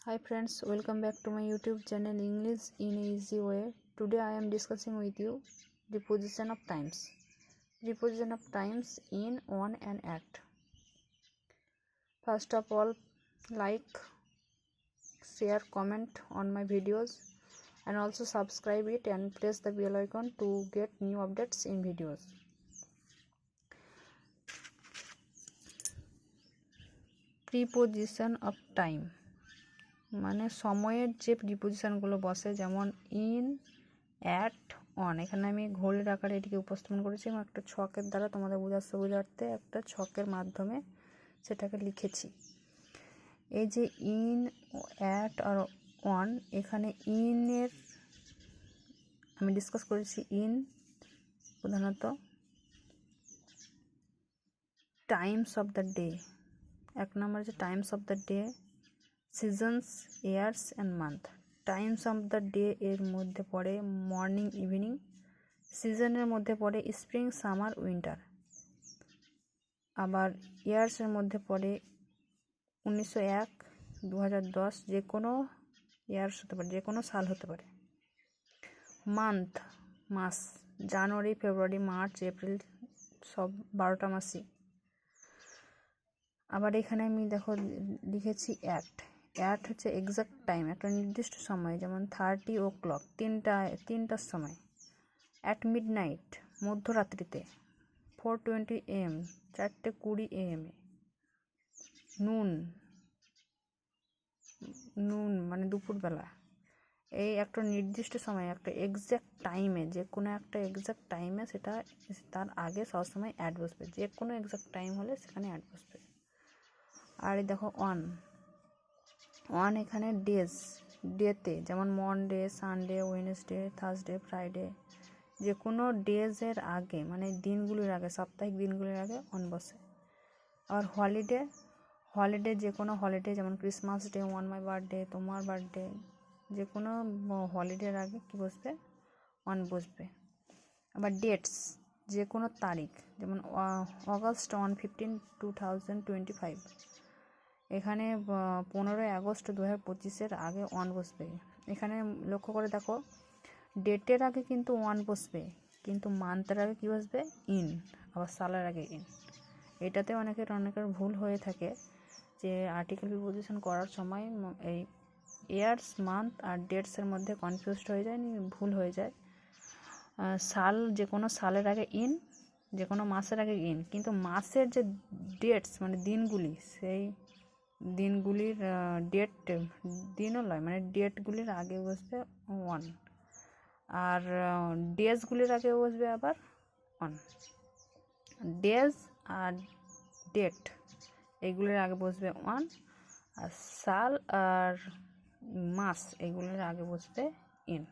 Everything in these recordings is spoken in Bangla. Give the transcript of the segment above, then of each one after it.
Hi friends, welcome back to my YouTube channel English in a Easy Way. Today I am discussing with you preposition of times. Preposition of times in, on and at. First of all, like, share, comment on my videos and also subscribe it and press the bell icon to get new updates in videos. Preposition of time মানে সময়ের যে প্রিপোজিশনগুলো বসে, যেমন ইন, অ্যাট, অন। এখানে আমি ঘড়ির আকারে এটিকে উপস্থাপন করেছি এবং একটা ছকের দ্বারা তোমাদের বোঝার সুবিধার্থে একটা ছকের মাধ্যমে সেটাকে লিখেছি। এই যে ইন, অ্যাট আর অন, এখানে ইনের আমি ডিসকাস করেছি। ইন প্রধানত টাইমস অফ দ্য ডে, এক নম্বর যে Times of the day, seasons, years and month. Times of the day এর মধ্যে পড়ে মর্নিং, ইভিনিং। সিজনের মধ্যে পড়ে স্প্রিং, সামার, উইন্টার। আবার ইয়ার্সের মধ্যে পড়ে 1901, 2010, যে কোনো ইয়ার্স হতে পারে, যে কোনো সাল হতে পারে। মান্থ, মাস, জানুয়ারি, ফেব্রুয়ারি, মার্চ, এপ্রিল, সব 12টা মাসই। আবার এখানে আমি লিখেছি অ্যাট। অ্যাট হচ্ছে এক্সাক্ট টাইম, একটা নির্দিষ্ট সময়, যেমন 30 o'clock, তিনটার সময়। অ্যাট মিডনাইট, মধ্যরাত্রিতে। 4:20 AM, 4:20 AM। নুন মানে দুপুরবেলা। এই একটা নির্দিষ্ট সময়, একটা এক্সাক্ট টাইমে, যে কোনো একটা এক্সাক্ট টাইমে, সেটা তার আগে সবসময় অ্যাড বসবে। যে কোনো এক্সাক্ট টাইম হলে সেখানে অ্যাড বসবে। আর এই দেখো ওয়ান এখানে ডেজ, ডেতে, যেমন Monday, Sunday, Wednesday, Thursday, Friday, যে কোনো ডেজের আগে, মানে দিনগুলির আগে, সাপ্তাহিক দিনগুলির আগে অন বসে। আর হলিডে, যে কোনো হলিডে, যেমন Christmas day, on my birthday, তোমার বার্থডে, যে কোনো হলিডের আগে কি বসবে? অন বসবে। আবার ডেটস, যে কোনো তারিখ, যেমন অগস্ট 15, 2025, এখানে 15 আগস্ট 2025 আগে অন বসবে। এখানে লক্ষ্য করে দেখো, ডেটের আগে কিন্তু ওয়ান বসবে, কিন্তু মান্থের আগে কী বসবে? ইন। আবার সালের আগে ইন। এটাতে অনেকের ভুল হয়ে থাকে, যে আর্টিকেল প্রিপোজিশন করার সময় এই ইয়ার্স, মান্থ আর ডেটসের মধ্যে কনফিউজড হয়ে যায়, ভুল হয়ে যায়। সাল, যে কোনো সালের আগে ইন, যে কোনো মাসের আগে ইন, কিন্তু মাসের যে ডেটস মানে দিনগুলি, সেই দিনগুলির দিনও নয়, মানে ডেটগুলির আগে বসবে ওয়ান। আর ডেজগুলির আগে বসবে আবার অন। ডেজ আর ডেট এগুলির আগে বসবে ওয়ান, আর সাল আর মাস এগুলির আগে বসবে ইন।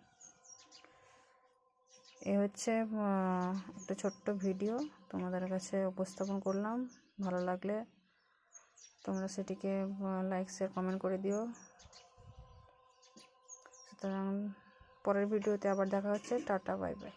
এ হচ্ছে একটা ছোট্ট ভিডিও তোমাদের কাছে উপস্থাপন করলাম। ভালো লাগলে তোমরা সেটিকে লাইক, শেয়ার, কমেন্ট করে দিও। সুতরাং পরের ভিডিওতে আবার দেখা হচ্ছে। Tata, bye bye.